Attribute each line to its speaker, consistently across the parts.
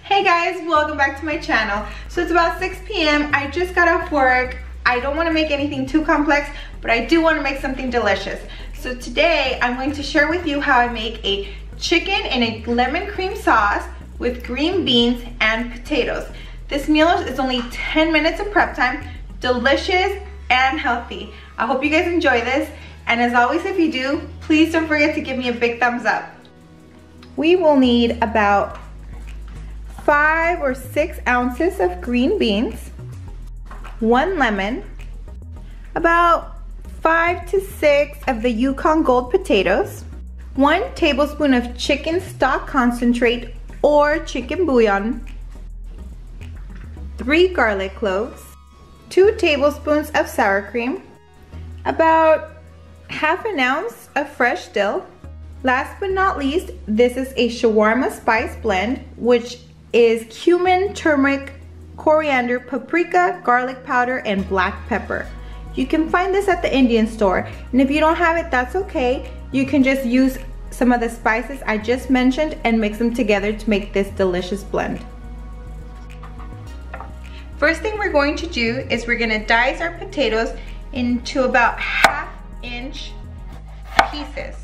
Speaker 1: Hey guys, welcome back to my channel. So it's about 6 p.m. I just got off work. I don't want to make anything too complex, but I do want to make something delicious. So today I'm going to share with you how I make a chicken in a lemon cream sauce with green beans and potatoes. This meal is only 10 minutes of prep time, delicious and healthy. I hope you guys enjoy this, and as always, if you do, please don't forget to give me a big thumbs up. We will need about 5 or 6 ounces of green beans, 1 lemon, about 5 to 6 of the Yukon Gold potatoes, 1 tablespoon of chicken stock concentrate or chicken bouillon, 3 garlic cloves, 2 tablespoons of sour cream, about ½ ounce of fresh dill. Last but not least, this is a shawarma spice blend, which is cumin, turmeric, coriander, paprika, garlic powder, and black pepper. You can find this at the Indian store, and if you don't have it, that's okay. You can just use some of the spices I just mentioned and mix them together to make this delicious blend. First thing we're going to do is we're gonna dice our potatoes into about ½ inch pieces.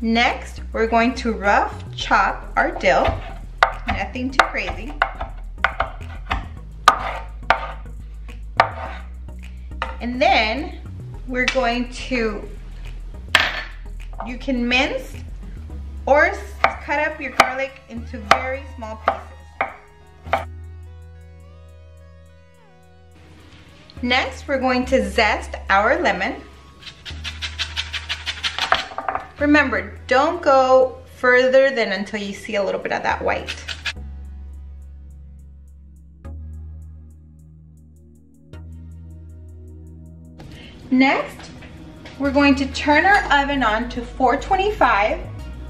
Speaker 1: Next, we're going to rough chop our dill, nothing too crazy. And then we're going to, you can mince or cut up your garlic into very small pieces. Next, we're going to zest our lemon. Remember, don't go further than until you see a little bit of that white. Next, we're going to turn our oven on to 425,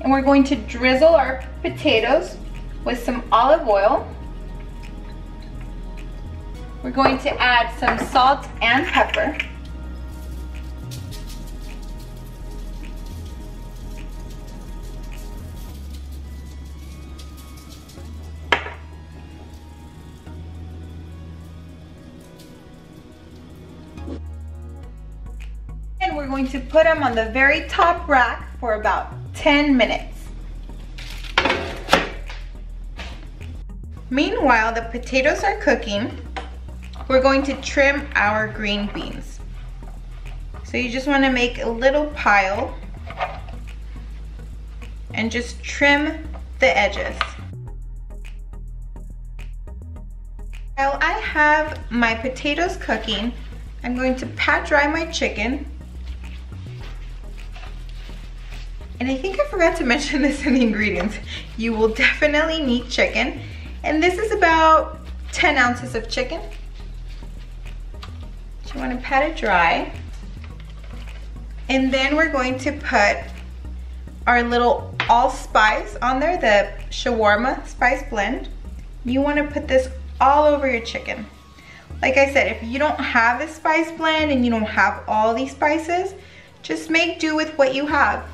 Speaker 1: and we're going to drizzle our potatoes with some olive oil. We're going to add some salt and pepper. And we're going to put them on the very top rack for about 10 minutes. Meanwhile, the potatoes are cooking. We're going to trim our green beans. So you just want to make a little pile and just trim the edges. While I have my potatoes cooking, I'm going to pat dry my chicken. And I think I forgot to mention this in the ingredients. You will definitely need chicken. And this is about 10 ounces of chicken. So you want to pat it dry. And then we're going to put our little allspice on there, the shawarma spice blend. You want to put this all over your chicken. Like I said, if you don't have this spice blend and you don't have all these spices, just make do with what you have.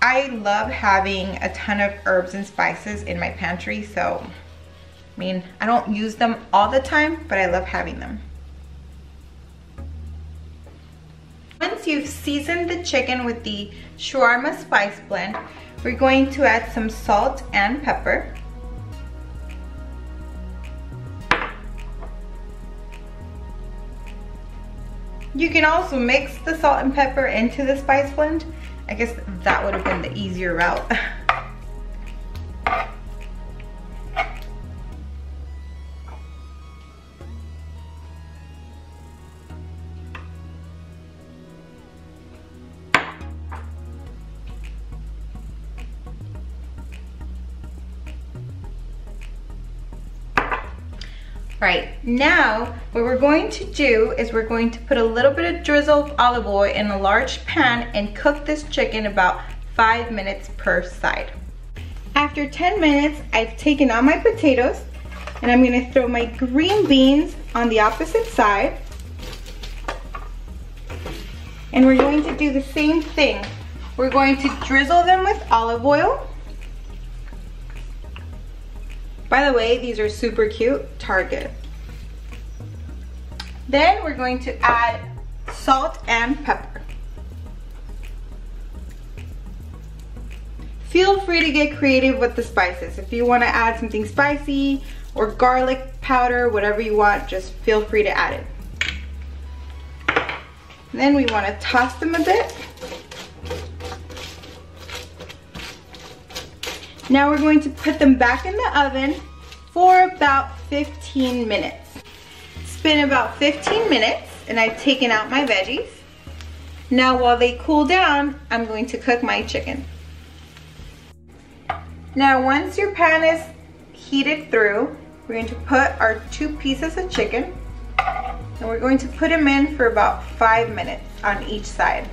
Speaker 1: I love having a ton of herbs and spices in my pantry, so I mean, I don't use them all the time, but I love having them. Once you've seasoned the chicken with the shawarma spice blend, we're going to add some salt and pepper. You can also mix the salt and pepper into the spice blend. I guess that would have been the easier route. Right, now what we're going to do is we're going to put a little bit of drizzle of olive oil in a large pan and cook this chicken about 5 minutes per side. After 10 minutes, I've taken out my potatoes and I'm gonna throw my green beans on the opposite side. And we're going to do the same thing. We're going to drizzle them with olive oil. By the way, these are super cute, Target. Then we're going to add salt and pepper. Feel free to get creative with the spices. If you want to add something spicy or garlic powder, whatever you want, just feel free to add it. And then we want to toss them a bit. Now we're going to put them back in the oven for about 15 minutes. It's been about 15 minutes and I've taken out my veggies. Now while they cool down, I'm going to cook my chicken. Now once your pan is heated through, we're going to put our 2 pieces of chicken and we're going to put them in for about 5 minutes on each side.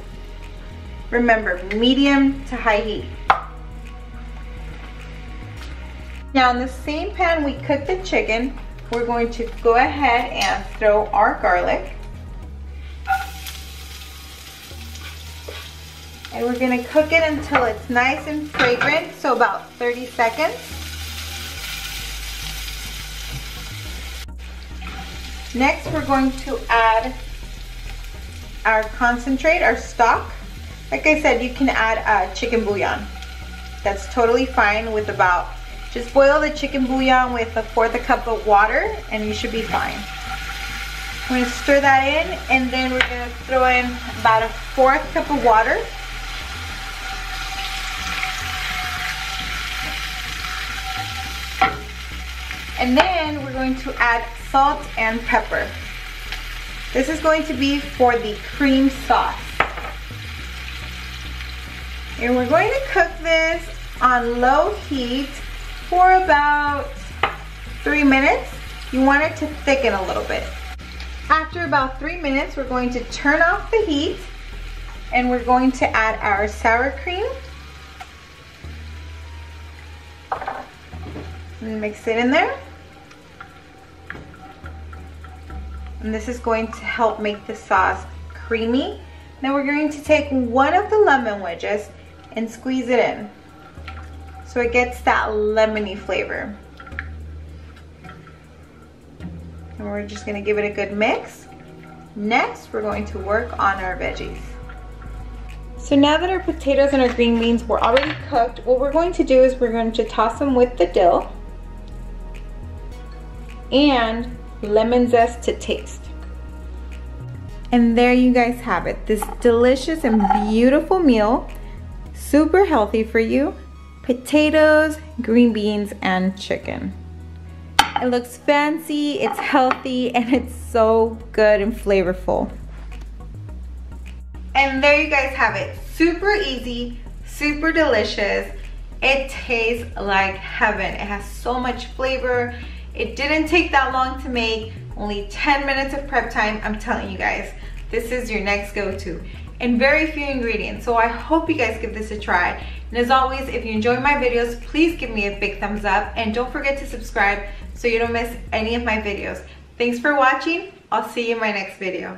Speaker 1: Remember, medium to high heat. Now in the same pan we cooked the chicken, we're going to go ahead and throw our garlic. And we're gonna cook it until it's nice and fragrant, so about 30 seconds. Next, we're going to add our concentrate, our stock. Like I said, you can add chicken bouillon. That's totally fine with just boil the chicken bouillon with 1/4 cup of water and you should be fine. I'm gonna stir that in and then we're gonna throw in about 1/4 cup of water. And then we're going to add salt and pepper. This is going to be for the cream sauce. And we're going to cook this on low heat for about 3 minutes. You want it to thicken a little bit. After about 3 minutes, we're going to turn off the heat and we're going to add our sour cream. And mix it in there. And this is going to help make the sauce creamy. Now we're going to take one of the lemon wedges and squeeze it in so it gets that lemony flavor. And we're just gonna give it a good mix. Next, we're going to work on our veggies. So now that our potatoes and our green beans were already cooked, what we're going to do is we're going to toss them with the dill and lemon zest to taste. And there you guys have it, this delicious and beautiful meal, super healthy for you, potatoes, green beans, and chicken. It looks fancy, it's healthy, and it's so good and flavorful. And there you guys have it, super easy, super delicious. It tastes like heaven. It has so much flavor. It didn't take that long to make, only 10 minutes of prep time. I'm telling you guys, this is your next go-to. And very few ingredients, so I hope you guys give this a try. And as always, if you enjoy my videos, please give me a big thumbs up and don't forget to subscribe so you don't miss any of my videos. Thanks for watching. I'll see you in my next video.